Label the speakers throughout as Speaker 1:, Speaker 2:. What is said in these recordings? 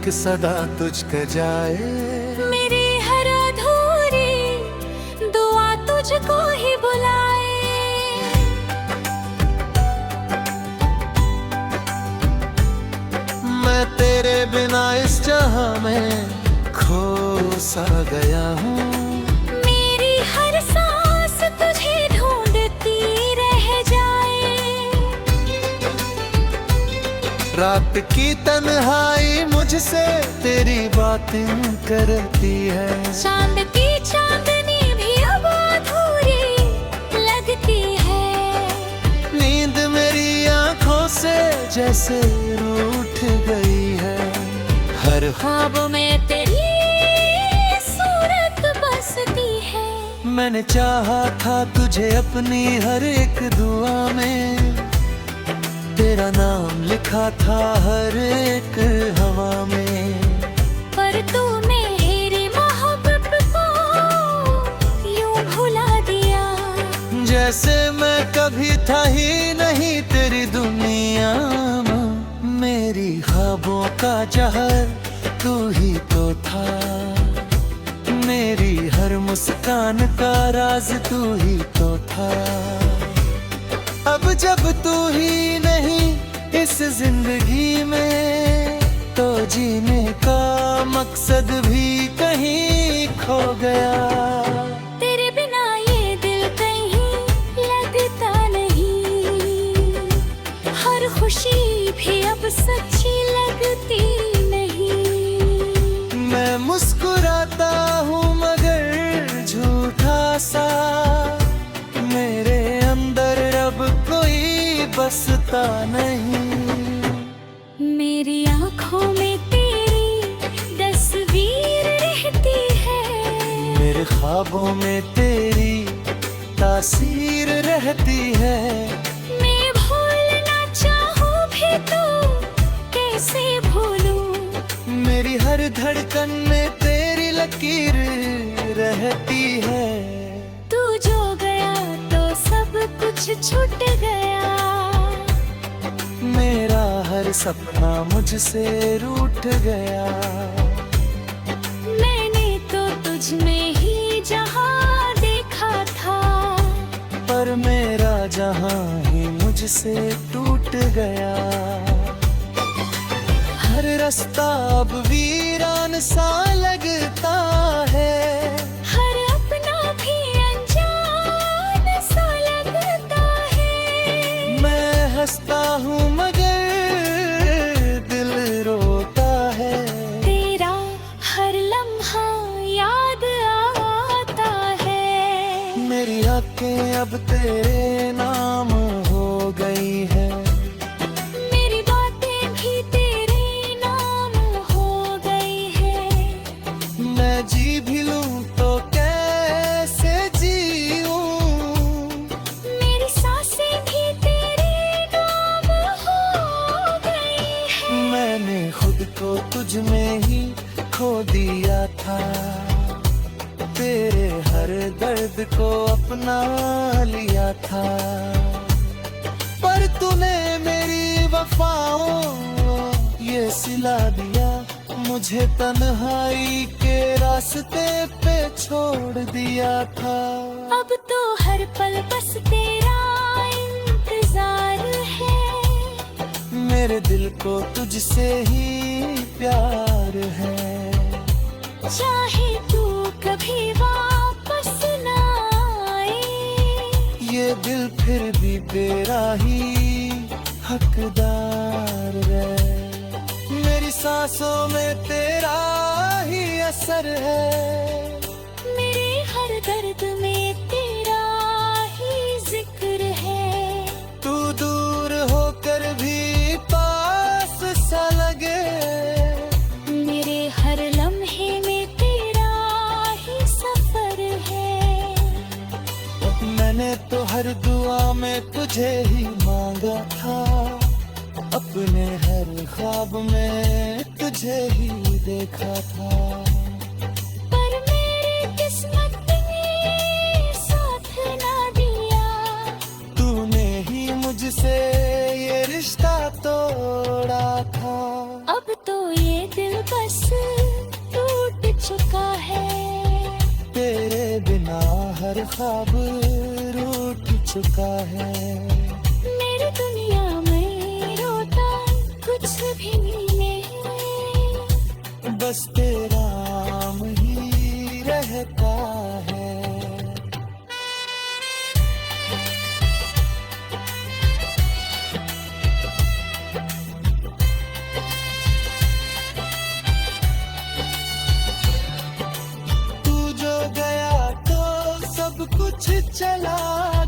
Speaker 1: एक सदा तुझको जाए।
Speaker 2: मेरी हर अधूरी दुआ तुझको ही बुलाए।
Speaker 1: मैं तेरे बिना इस जहां में खो सा गया हूँ।
Speaker 2: मेरी हर सांस तुझे ढूंढती रह जाए।
Speaker 1: रात की तन्हाई मुझसे तेरी बातें करती है।
Speaker 2: चांद की चांदनी भी अब अधूरी लगती है।
Speaker 1: नींद मेरी आंखों से जैसे रूठ गई है। हर
Speaker 2: ख्वाब में तेरी सूरत बसती है।
Speaker 1: मैंने चाहा था तुझे अपनी हर एक दुआ में। तेरा नाम लिखा था हर एक हवा में।
Speaker 2: पर तूने मेरी मोहब्बत को यूं भुला दिया।
Speaker 1: जैसे मैं कभी था ही नहीं तेरी दुनिया में। मेरी ख्वाबों का जहर तू ही तो था। मेरी हर मुस्कान का राज तू ही तो था। अब जब तू ही नहीं इस जिंदगी में, तो जीने का मकसद भी कहीं खो गया।
Speaker 2: तेरे बिना ये दिल कहीं लगता नहीं। हर खुशी भी अब सच्ची लगती नहीं।
Speaker 1: मैं मुस्कुराता हूँ मगर झूठा सा। मेरे अंदर अब कोई बसता नहीं।
Speaker 2: मेरी आँखों में तेरी तस्वीर रहती है।
Speaker 1: मेरे ख्वाबों में तेरी तासीर रहती है।
Speaker 2: मैं भूलना चाहूँ भी तो कैसे भूलूं।
Speaker 1: मेरी हर धड़कन में तेरी लकीर रहती है।
Speaker 2: तू जो गया तो सब कुछ छूट गया।
Speaker 1: मेरा हर सपना मुझसे रूठ गया।
Speaker 2: मैंने तो तुझ में ही जहां देखा था।
Speaker 1: पर मेरा जहां ही मुझसे टूट गया। हर रास्ता अब वीरान सा लगता है।
Speaker 2: हर अपना भी अनजान सा लगता है।
Speaker 1: मैं हंसता हूँ मगर दिल रोता है।
Speaker 2: तेरा हर लम्हा याद आता है।
Speaker 1: मेरी आँखें अब तेरे नाम हो गई है।
Speaker 2: मेरी बातें भी तेरे नाम हो गई है।
Speaker 1: मैं जी भी लूं तो कैसे जीऊं।
Speaker 2: मेरी सांसें भी तेरे नाम हो गई है।
Speaker 1: मैंने खुद को तुझ में ही खो दिया था। तेरे हर दर्द को अपना लिया था। पर तूने मेरी वफाओं ये सिला दिया। मुझे तन्हाई के रास्ते पे छोड़ दिया था।
Speaker 2: अब तो हर पल बस तेरा इंतजार है।
Speaker 1: मेरे दिल को तुझसे ही प्यार है।
Speaker 2: चाहे तू कभी वापस ना आए।
Speaker 1: ये दिल फिर भी तेरा ही हकदार है। मेरी सांसों में तेरा ही असर है।
Speaker 2: मेरे हर दर्द में तेरा ही जिक्र है।
Speaker 1: तू दूर होकर भी पास सा लगे।
Speaker 2: मेरे हर लम्हे में तेरा ही सफर है।
Speaker 1: मैंने तो हर दुआ में तुझे ही मांगा था। अपने हर ख्वाब में तुझे ही देखा था।
Speaker 2: पर मेरी किस्मत ने साथ ना दिया।
Speaker 1: तूने ही मुझसे ये रिश्ता तोड़ा था।
Speaker 2: अब तो ये दिल पर
Speaker 1: हर ख्वाब रूठ चुका है।
Speaker 2: मेरी दुनिया में रोता कुछ भी नहीं,
Speaker 1: बस तेरा नाम ही रहता है। कुछ चला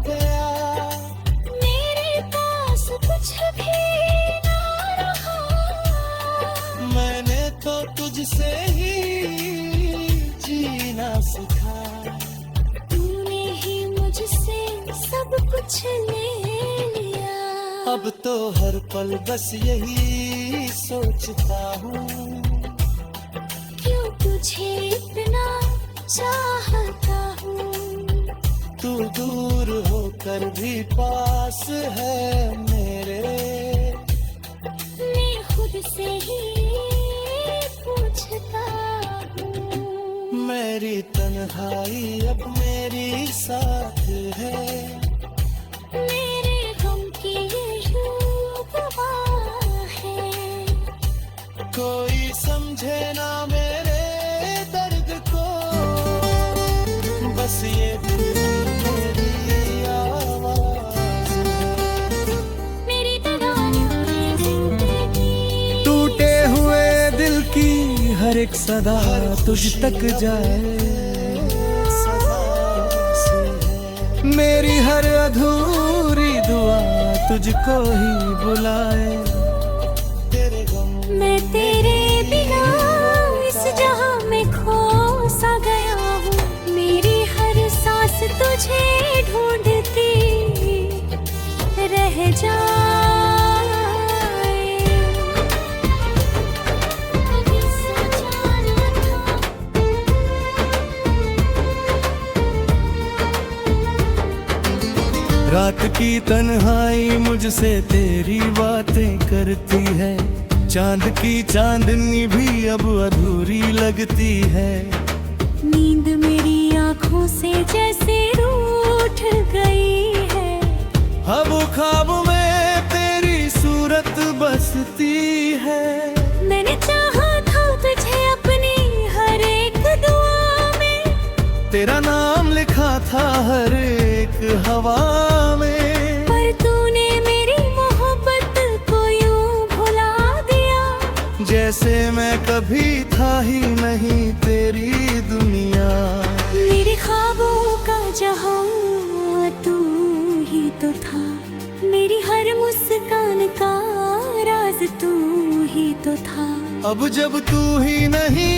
Speaker 1: गया,
Speaker 2: मेरे पास कुछ भी ना रहा।
Speaker 1: मैंने तो तुझसे ही जीना सीखा।
Speaker 2: तूने ही मुझसे सब कुछ ले लिया।
Speaker 1: अब तो हर पल बस यही सोचता हूँ,
Speaker 2: क्यों तुझे इतना चाहता हूँ।
Speaker 1: तू दूर होकर भी पास है मेरे।
Speaker 2: मैं खुद से ही पूछता हूँ,
Speaker 1: मेरी तन्हाई अब मेरी साथ है।
Speaker 2: मेरे गम की ये गवाह है।
Speaker 1: कोई समझे ना मेरे दर्द को, बस ये दिल मेरी आवाज़ है।
Speaker 2: मेरी तराजू जिंदगी,
Speaker 1: टूटे हुए दिल की हर एक सदा तुझ तक जाए। मेरी हर अधूरी दुआ तुझको ही बुलाए। तेरे गम
Speaker 2: मैं तेरे बिना इस जहां में खो सा गया हूँ। मेरी हर सांस तुझे ढूंढती रह जाए। कभी सोचा न था,
Speaker 1: रात की तन्हाई मुझसे तेरी बातें करती है। चांद की चांदनी भी अब अधूरी लगती है।
Speaker 2: नींद मेरी आंखों से जैसे रूठ गई है।
Speaker 1: अब ख्वाब में तेरी सूरत बसती है।
Speaker 2: मैंने चाहा था तुझे अपनी हर एक दुआ में,
Speaker 1: तेरा नाम लिखा था हर एक हवा में।
Speaker 2: पर तूने मेरी मोहब्बत को यूं भुला दिया,
Speaker 1: जैसे मैं कभी था ही नहीं तेरी दुनिया।
Speaker 2: मेरे ख्वाबों का जहां तू ही तो था। मेरी हर मुस्कान का राज तू ही तो था।
Speaker 1: अब जब तू ही नहीं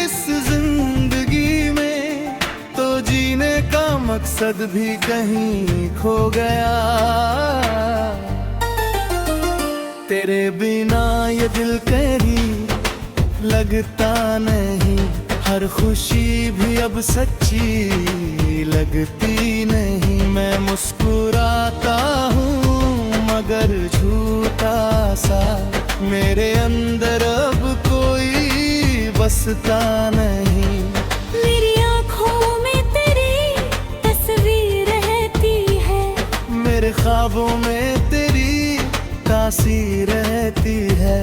Speaker 1: इस जिंदगी में, तो जीने का मकसद भी कहीं खो गया। तेरे बिना ये दिल करीब लगता नहीं। हर खुशी भी अब सच्ची लगती नहीं। मैं मुस्कुराता हूँ मगर झूठा सा, मेरे अंदर अब कोई बसता नहीं।
Speaker 2: मेरी आंखों में तेरी तस्वीर रहती है।
Speaker 1: मेरे ख्वाबों में तेरी तासीर रहती है।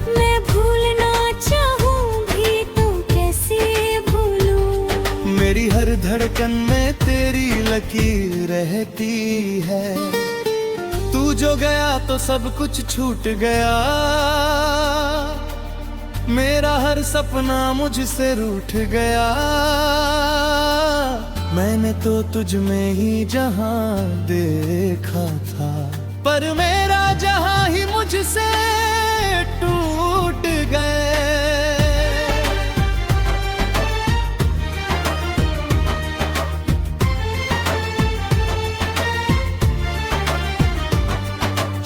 Speaker 2: मैं भूलना चाहूं भी तो कैसे भूलूं।
Speaker 1: मेरी हर धड़कन में तेरी लकीर रहती है। तू जो गया तो सब कुछ छूट गया। मेरा हर सपना मुझसे रूठ गया। मैंने तो तुझ में ही जहां देखा था, पर मेरा जहां ही मुझसे टूट गए।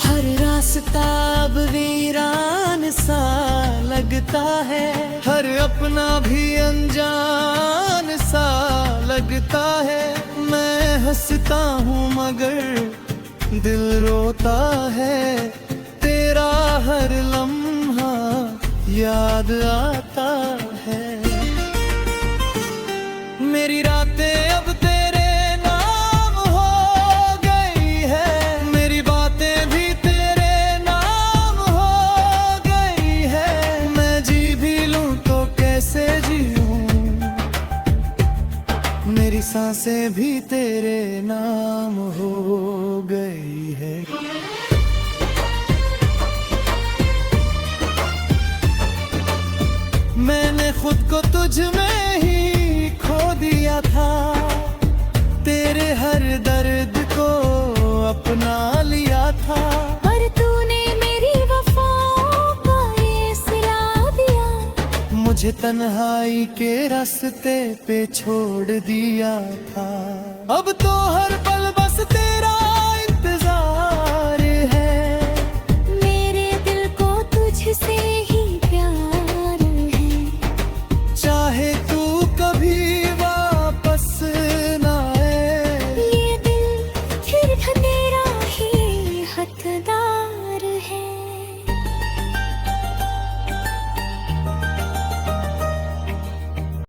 Speaker 1: हर रास्ता अब वीरान सा लगता है। हर अपना भी अनजान सा लगता है। मैं हंसता हूँ मगर दिल रोता है। तेरा हर लम्हा याद आता है। मेरी रातें अब मेरी सांसें भी तेरे नाम हो गई है। मैंने खुद को तुझ में ही खो दिया था, तेरे हर दर्द को अपना लिया था।
Speaker 2: पर तूने मेरी वफाओं का ये सिला दिया,
Speaker 1: मुझे तन्हाई के रास्ते पे छोड़ दिया था। अब तो हर पल बस तेरा इंतजार है,
Speaker 2: मेरे दिल को तुझसे ही प्यार है।
Speaker 1: चाहे